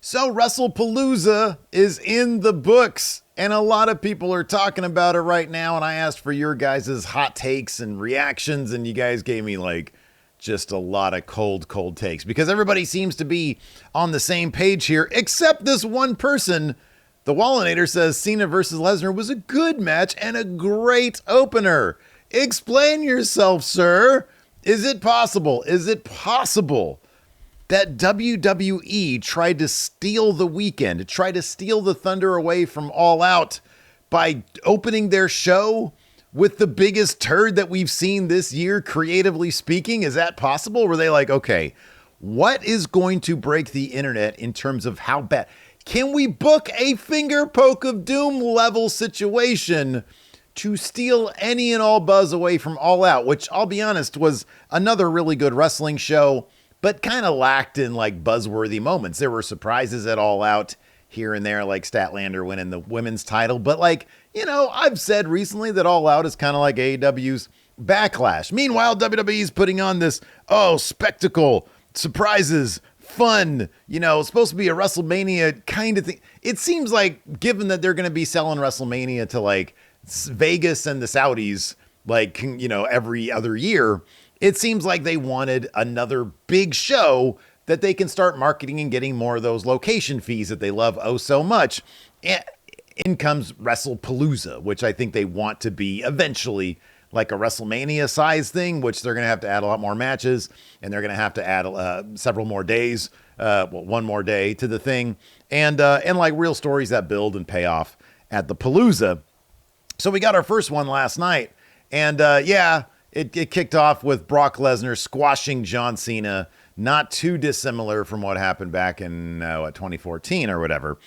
So WrestlePalooza is in the books, and a lot of people are talking about it right now. And I asked for your guys' hot takes and reactions, and you guys gave me like just a lot of cold takes because everybody seems to be on the same page here, except this one person. The Wallinator says Cena versus Lesnar was a good match and a great opener. Explain yourself, sir. Is it possible? Is it possible that WWE tried to steal the weekend, tried to steal the thunder away from All Out by opening their show with the biggest turd that we've seen this year, creatively speaking? Is that possible? Were they like, okay, what is going to break the internet in terms of how bad? Can we book a finger poke of doom level situation to steal any and all buzz away from All Out, which I'll be honest was another really good wrestling show, but kind of lacked in like buzzworthy moments. There were surprises at All Out here and there, like Statlander winning the women's title. But like, you know, I've said recently that All Out is kind of like AEW's Backlash. Meanwhile, WWE's putting on this, spectacle, surprises, fun, you know, it's supposed to be a WrestleMania kind of thing. It seems like, given that they're going to be selling WrestleMania to like Vegas and the Saudis, like, you know, every other year, it seems like they wanted another big show that they can start marketing and getting more of those location fees that they love oh so much. And in comes WrestlePalooza, which I think they want to be eventually like a WrestleMania size thing, which they're going to have to add a lot more matches, and they're going to have to add several more days, one more day to the thing, and like real stories that build and pay off at the Palooza. So we got our first one last night, and it kicked off with Brock Lesnar squashing John Cena, not too dissimilar from what happened back in 2014 or whatever.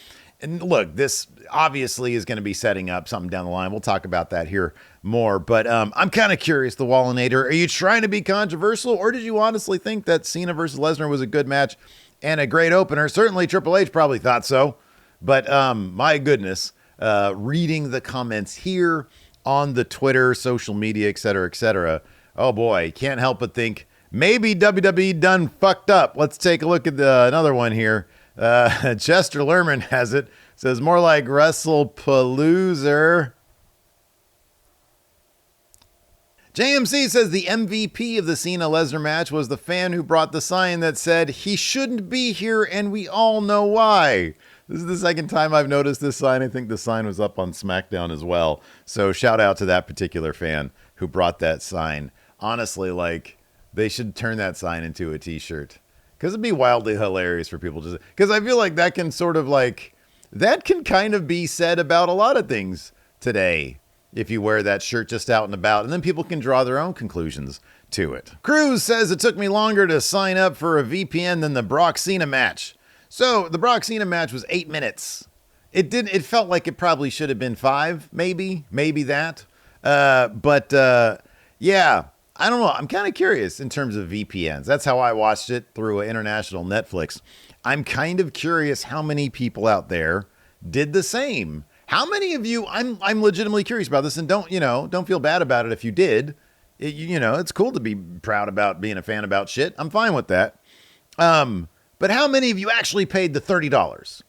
And look, this obviously is going to be setting up something down the line. We'll talk about that here more. But I'm kind of curious, the Wallinator, are you trying to be controversial, or did you honestly think that Cena versus Lesnar was a good match and a great opener? Certainly Triple H probably thought so. But my goodness, reading the comments here on the Twitter, social media, et cetera, oh boy, can't help but think maybe WWE done fucked up. Let's take a look at another one here. Chester Lerman has it. Says more like WrestlePalooza. JMC says the MVP of the Cena-Lesnar match was the fan who brought the sign that said he shouldn't be here, and we all know why. This is the second time I've noticed this sign. I think the sign was up on SmackDown as well. So shout out to that particular fan who brought that sign. Honestly, like, they should turn that sign into a t-shirt. Because it'd be wildly hilarious for people to... Because I feel like that can sort of like... That can kind of be said about a lot of things today. If you wear that shirt just out and about. And then people can draw their own conclusions to it. Cruz says it took me longer to sign up for a VPN than the Brock Cena match. So the Brock Cena match was 8 minutes. It felt like it probably should have been 5, maybe that. Yeah, I don't know. I'm kind of curious in terms of VPNs. That's how I watched it through international Netflix. I'm kind of curious how many people out there did the same. How many of you? I'm legitimately curious about this, and don't feel bad about it if you did. It's cool to be proud about being a fan about shit. I'm fine with that. But how many of you actually paid the $30?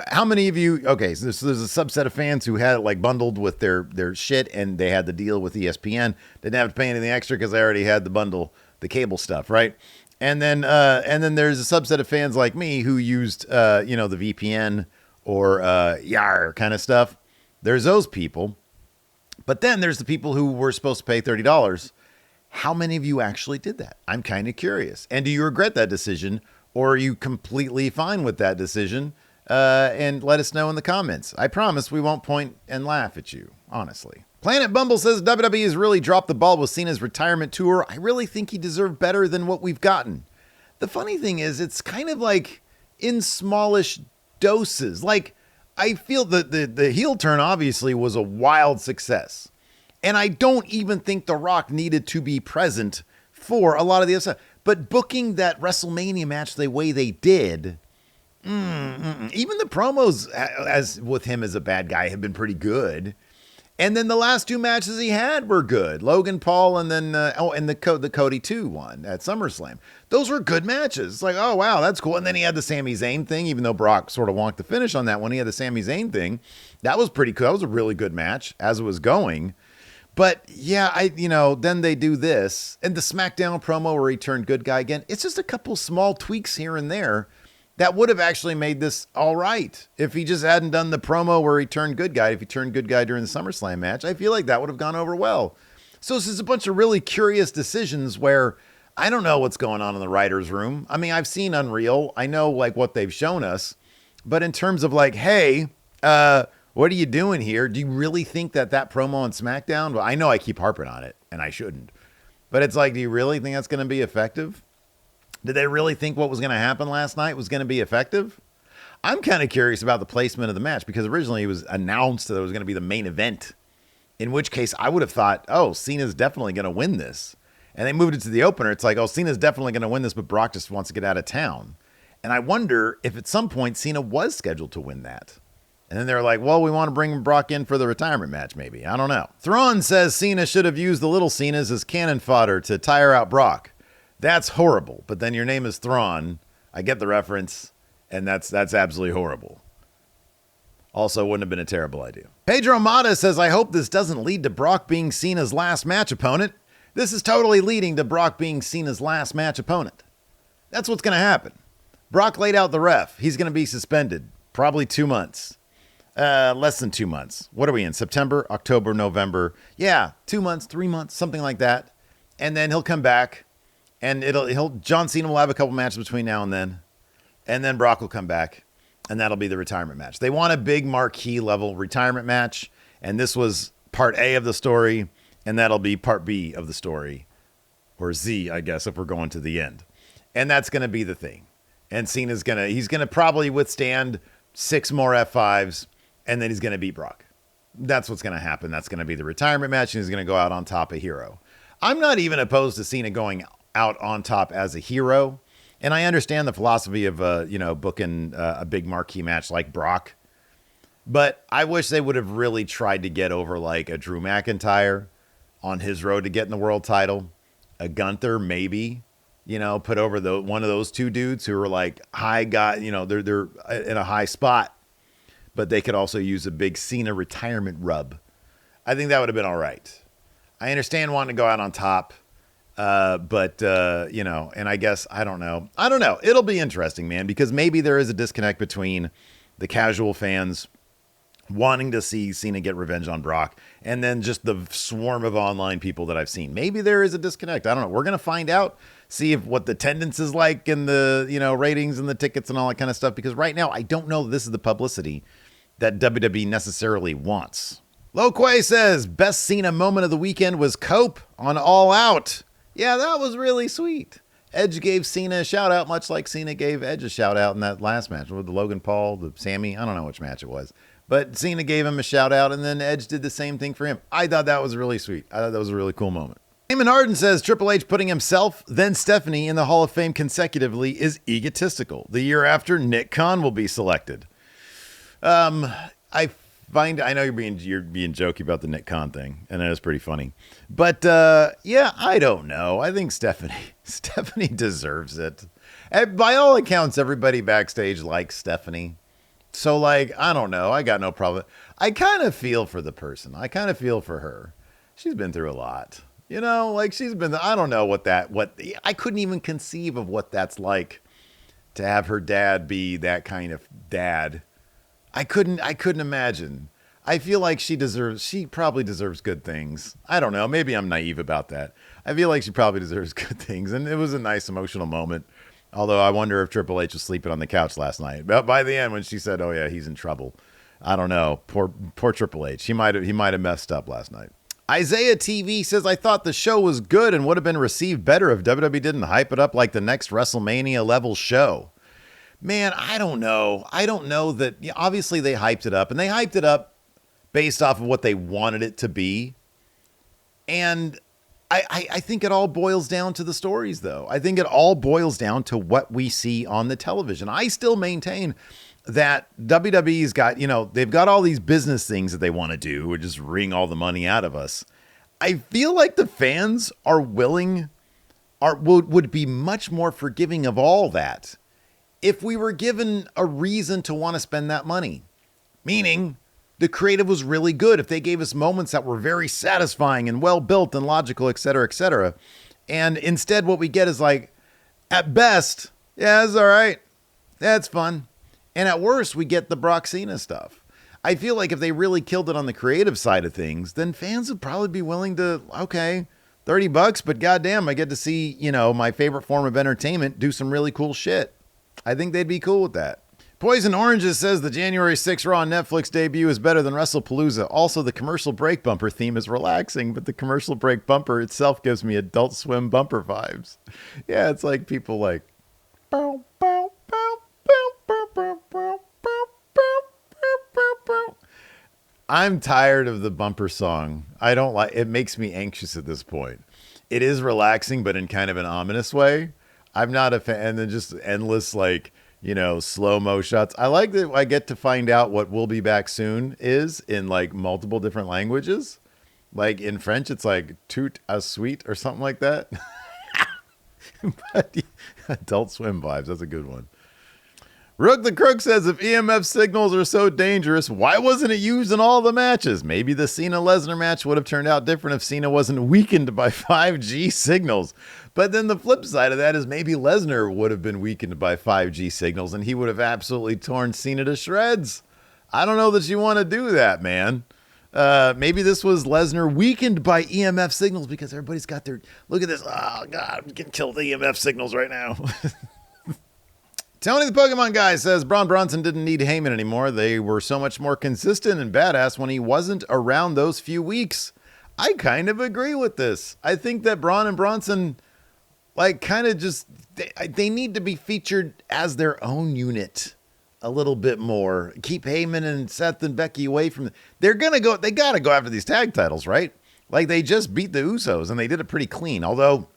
How many of you, okay, so there's a subset of fans who had it like bundled with their shit, and they had the deal with ESPN, didn't have to pay anything extra because they already had the bundle, the cable stuff, right? And then there's a subset of fans like me who used, the VPN or YAR kind of stuff. There's those people. But then there's the people who were supposed to pay $30. How many of you actually did that? I'm kind of curious. And do you regret that decision, or are you completely fine with that decision? And let us know in the comments. I promise we won't point and laugh at you, honestly. Planet Bumble says WWE has really dropped the ball with Cena's retirement tour. I really think he deserved better than what we've gotten. The funny thing is, it's kind of like in smallish doses. Like, I feel that the heel turn obviously was a wild success. And I don't even think The Rock needed to be present for a lot of the other stuff. But booking that WrestleMania match the way they did, even the promos as with him as a bad guy have been pretty good. And then the last two matches he had were good. Logan Paul and then, the Cody 2 one at SummerSlam. Those were good matches. It's like, oh, wow, that's cool. And then he had the Sami Zayn thing, even though Brock sort of wonked the finish on that one. He had the Sami Zayn thing. That was pretty cool. That was a really good match as it was going. But yeah, then they do this. And the SmackDown promo where he turned good guy again. It's just a couple small tweaks here and there that would have actually made this all right. If he just hadn't done the promo where he turned good guy, if he turned good guy during the SummerSlam match, I feel like that would have gone over well. So this is a bunch of really curious decisions where I don't know what's going on in the writer's room. I mean, I've seen Unreal. I know like what they've shown us. But in terms of like, hey, what are you doing here? Do you really think that promo on SmackDown? Well, I know I keep harping on it, and I shouldn't. But it's like, do you really think that's going to be effective? Did they really think what was going to happen last night was going to be effective? I'm kind of curious about the placement of the match because originally it was announced that it was going to be the main event, in which case I would have thought, oh, Cena's definitely going to win this. And they moved it to the opener. It's like, oh, Cena's definitely going to win this, but Brock just wants to get out of town. And I wonder if at some point Cena was scheduled to win that. And then they're like, well, we want to bring Brock in for the retirement match, maybe. I don't know. Thrawn says Cena should have used the little Cenas as cannon fodder to tire out Brock. That's horrible. But then your name is Thrawn. I get the reference, and that's absolutely horrible. Also, wouldn't have been a terrible idea. Pedro Mata says, I hope this doesn't lead to Brock being Cena's last match opponent. This is totally leading to Brock being Cena's last match opponent. That's what's going to happen. Brock laid out the ref. He's going to be suspended. Probably 2 months. Less than 2 months. What are we in? September, October, November. Yeah, 2 months, 3 months, something like that. And then he'll come back. And John Cena will have a couple matches between now and then. And then Brock will come back. And that'll be the retirement match. They want a big marquee level retirement match. And this was part A of the story. And that'll be part B of the story. Or Z, I guess, if we're going to the end. And that's going to be the thing. And Cena's he's going to probably withstand 6 more F5s. And then he's going to beat Brock. That's what's going to happen. That's going to be the retirement match. And he's going to go out on top a hero. I'm not even opposed to Cena going out on top as a hero. And I understand the philosophy of, booking a big marquee match like Brock. But I wish they would have really tried to get over like a Drew McIntyre on his road to getting the world title. A Gunther, maybe, put over one of those two dudes who are like high guy, they're in a high spot, but they could also use a big Cena retirement rub. I think that would have been all right. I understand wanting to go out on top. But and I guess, I don't know. It'll be interesting, man, because maybe there is a disconnect between the casual fans wanting to see Cena get revenge on Brock and then just the swarm of online people that I've seen. Maybe there is a disconnect. I don't know. We're going to find out, see what the attendance is like and the, ratings and the tickets and all that kind of stuff. Because right now, I don't know this is the publicity that WWE necessarily wants. Loquay says, best Cena moment of the weekend was Cope on All Out. Yeah, that was really sweet. Edge gave Cena a shout out, much like Cena gave Edge a shout out in that last match with the Logan Paul, the Sammy. I don't know which match it was, but Cena gave him a shout out, and then Edge did the same thing for him. I thought that was really sweet. I thought that was a really cool moment. Eamon Harden says Triple H putting himself, then Stephanie in the Hall of Fame consecutively is egotistical. The year after, Nick Khan will be selected. I know you're being jokey about the Nick Khan thing, and that is pretty funny. But I don't know. I think Stephanie deserves it. And by all accounts, everybody backstage likes Stephanie. So I don't know. I got no problem. I kind of feel for the person. I kind of feel for her. She's been through a lot. She's been. I don't know what I couldn't even conceive of what that's like to have her dad be that kind of dad. I couldn't imagine. I feel like she probably deserves good things. I don't know. Maybe I'm naive about that. I feel like she probably deserves good things. And it was a nice emotional moment. Although I wonder if Triple H was sleeping on the couch last night. But by the end, when she said, oh yeah, he's in trouble. I don't know. Poor Triple H. He might have messed up last night. Isaiah TV says, I thought the show was good and would have been received better if WWE didn't hype it up like the next WrestleMania level show. Man, I don't know. I don't know that. Obviously, they hyped it up, and they hyped it up based off of what they wanted it to be. And I think it all boils down to the stories, though. I think it all boils down to what we see on the television. I still maintain that WWE's got, they've got all these business things that they want to do, or just wring all the money out of us. I feel like the fans would be much more forgiving of all that if we were given a reason to want to spend that money. Meaning, the creative was really good. If they gave us moments that were very satisfying and well built and logical, et cetera, et cetera. And instead, what we get is like, at best, yeah, it's all right. That's fun. And at worst, we get the Brock Cena stuff. I feel like if they really killed it on the creative side of things, then fans would probably be willing to, okay, $30, but goddamn, I get to see, my favorite form of entertainment do some really cool shit. I think they'd be cool with that. Poison Oranges says the January 6th Raw Netflix debut is better than WrestlePalooza. Also, the commercial break bumper theme is relaxing, but the commercial break bumper itself gives me Adult Swim bumper vibes. Yeah, it's like people like, bow, bow, bow, bow, bow, bow, bow, bow, bow, bow, bow. I'm tired of the bumper song. I don't like it. Makes me anxious at this point. It is relaxing, but in kind of an ominous way. I'm not a fan. And then just endless, slow-mo shots. I like that I get to find out what "We'll Be Back Soon" is in multiple different languages. Like in French, it's like "tout a suite" or something like that. But Adult Swim vibes. That's a good one. Rook the Crook says, if EMF signals are so dangerous, why wasn't it used in all the matches? Maybe the Cena-Lesnar match would have turned out different if Cena wasn't weakened by 5G signals. But then the flip side of that is maybe Lesnar would have been weakened by 5G signals and he would have absolutely torn Cena to shreds. I don't know that you want to do that, man. Maybe this was Lesnar weakened by EMF signals because everybody's got their... Look at this. Oh, God, I'm getting killed with EMF signals right now. Tony the Pokemon guy says Braun Bronson didn't need Heyman anymore. They were so much more consistent and badass when he wasn't around those few weeks. I kind of agree with this. I think that Braun and Bronson, kind of just, they need to be featured as their own unit a little bit more. Keep Heyman and Seth and Becky away from, they got to go after these tag titles, right? They just beat the Usos and they did it pretty clean. Although,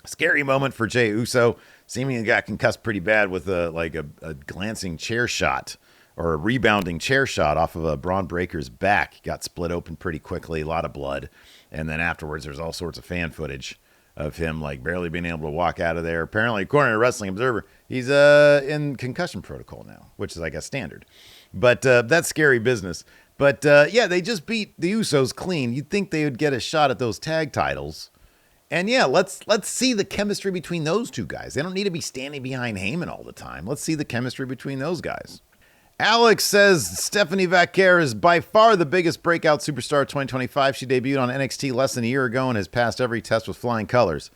scary moment for Jey Uso. Seemingly got concussed pretty bad with a glancing chair shot or a rebounding chair shot off of a Braun Breaker's back. He got split open pretty quickly, a lot of blood. And then afterwards, there's all sorts of fan footage of him barely being able to walk out of there. Apparently, according to Wrestling Observer, he's in concussion protocol now, which is, I guess, standard. But that's scary business. But yeah, they just beat the Usos clean. You'd think they would get a shot at those tag titles. And yeah, let's see the chemistry between those two guys. They don't need to be standing behind Heyman all the time. Let's see the chemistry between those guys. Alex says Stephanie Vaquer is by far the biggest breakout superstar of 2025. She debuted on NXT less than a year ago and has passed every test with flying colors.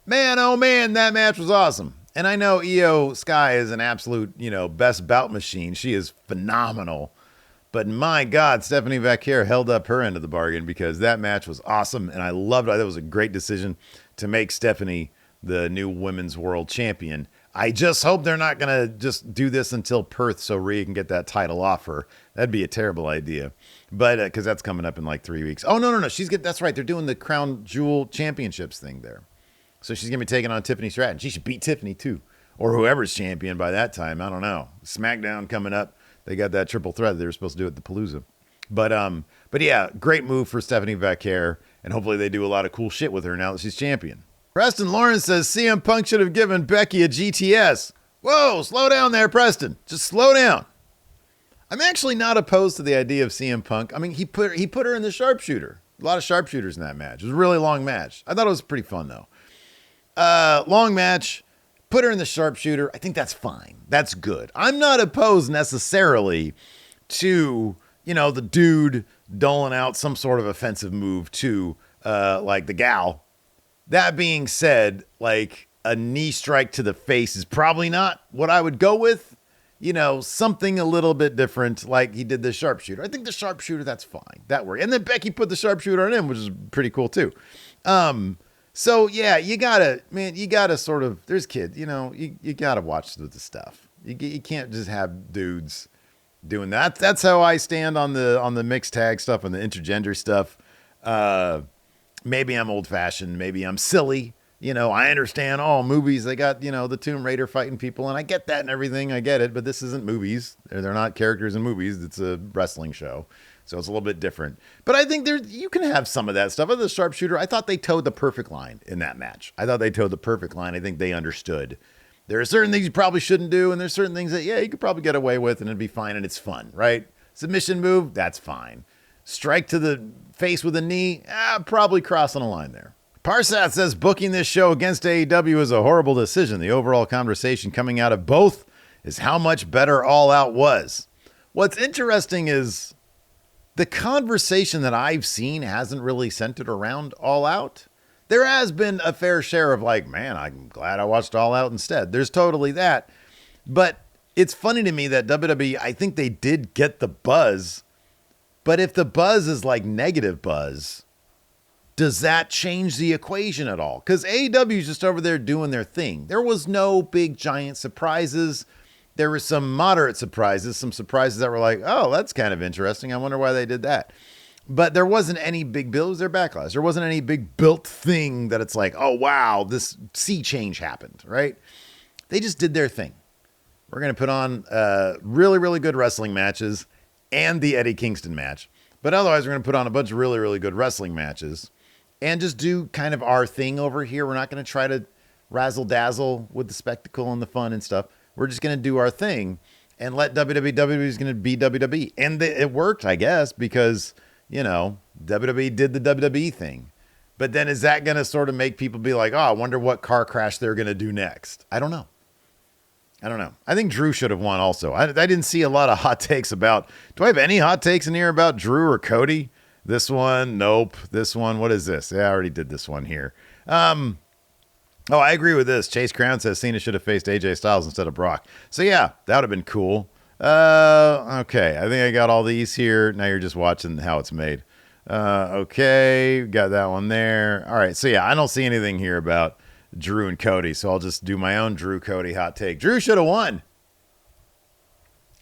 Man, oh man, that match was awesome. And I know Iyo Sky is an absolute, best bout machine. She is phenomenal. But my God, Stephanie Vaquer held up her end of the bargain because that match was awesome. And I loved it. That was a great decision to make Stephanie the new women's world champion. I just hope they're not going to just do this until Perth so Rhea can get that title off her. That'd be a terrible idea. But because that's coming up in 3 weeks. Oh, no. That's right. They're doing the Crown Jewel Championships thing there. So she's going to be taking on Tiffany Stratton. She should beat Tiffany too. Or whoever's champion by that time. I don't know. SmackDown coming up. They got that triple threat they were supposed to do at the Palooza. But yeah, great move for Stephanie Vaquer. And hopefully they do a lot of cool shit with her now that she's champion. Preston Lawrence says CM Punk should have given Becky a GTS. Whoa, slow down there, Preston. Just slow down. I'm actually not opposed to the idea of CM Punk. I mean, he put her in the sharpshooter. A lot of sharpshooters in that match. It was a really long match. I thought it was pretty fun, though. Long match. Put her in the sharpshooter. I think that's fine. That's good. I'm not opposed necessarily to, the dude doling out some sort of offensive move to, the gal. That being said, a knee strike to the face is probably not what I would go with. Something a little bit different, like he did the sharpshooter. I think the sharpshooter, that's fine. That worked. And then Becky put the sharpshooter on him, which is pretty cool too. So yeah, you gotta sort of, there's kids, you gotta watch the stuff. You can't just have dudes doing that. That's how I stand on the mixed tag stuff and the intergender stuff. Maybe I'm old fashioned. Maybe I'm silly. I understand all movies. They got, the Tomb Raider fighting people, and I get that and everything. I get it, but this isn't movies. They're not characters in movies. It's a wrestling show. So it's a little bit different. But I think you can have some of that stuff. Of the sharpshooter, I thought they towed the perfect line in that match. I think they understood. There are certain things you probably shouldn't do, and there's certain things that, you could probably get away with, and it'd be fine, and it's fun, right? Submission move, that's fine. Strike to the face with a knee, probably crossing a line there. Parsat says booking this show against AEW is a horrible decision. The overall conversation coming out of both is how much better All Out was. What's interesting is the conversation that I've seen hasn't really centered around All Out. There has been a fair share of like, man, I'm glad I watched All Out instead. There's totally that. But it's funny to me that WWE, I think they did get the buzz. But if the buzz is like negative buzz, does that change the equation at all? Because AEW is just over there doing their thing. There was no big giant surprises. There were some moderate surprises, some surprises that were like, oh, that's kind of interesting. I wonder why they did that. But there wasn't any big build. It was their backlash. There wasn't any big built thing that it's like, oh, wow, this sea change happened, right? They just did their thing. We're going to put on really, really good wrestling matches and the Eddie Kingston match. But otherwise, we're going to put on a bunch of really, really good wrestling matches and just do kind of our thing over here. We're not going to try to razzle dazzle with the spectacle and the fun and stuff. We're just going to do our thing and let WWE is going to be WWE. And it worked, I guess, because, WWE did the WWE thing. But then is that going to sort of make people be like, oh, I wonder what car crash they're going to do next? I don't know. I think Drew should have won also. I didn't see a lot of hot takes about, do I have any hot takes in here about Drew or Cody? This one, nope. This one, what is this? Yeah, I already did this one here. Oh, I agree with this. Chase Crown says Cena should have faced AJ Styles instead of Brock. So yeah, that would have been cool. Okay, I think I got all these here. Now you're just watching how it's made. Okay, got that one there. All right, so yeah, I don't see anything here about Drew and Cody, so I'll just do my own Drew Cody hot take. Drew should have won.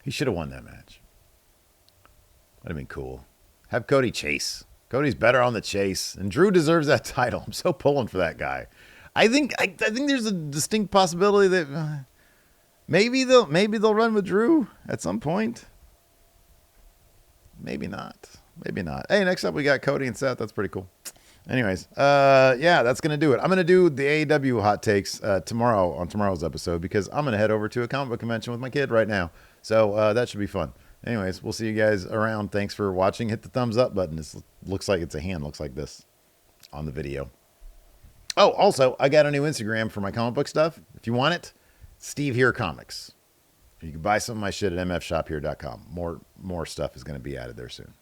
He should have won that match. That'd have been cool. Have Cody chase. Cody's better on the chase, and Drew deserves that title. I'm so pulling for that guy. I think there's a distinct possibility that maybe they'll run with Drew at some point. Maybe not. Hey, next up we got Cody and Seth. That's pretty cool. Anyways, yeah, that's going to do it. I'm going to do the AEW hot takes tomorrow on tomorrow's episode because I'm going to head over to a comic book convention with my kid right now. So that should be fun. Anyways, we'll see you guys around. Thanks for watching. Hit the thumbs up button. This looks like it's a hand. Looks like this on the video. Oh, also, I got a new Instagram for my comic book stuff. If you want it, Steve Here Comics. You can buy some of my shit at mfshophere.com. More stuff is going to be added there soon.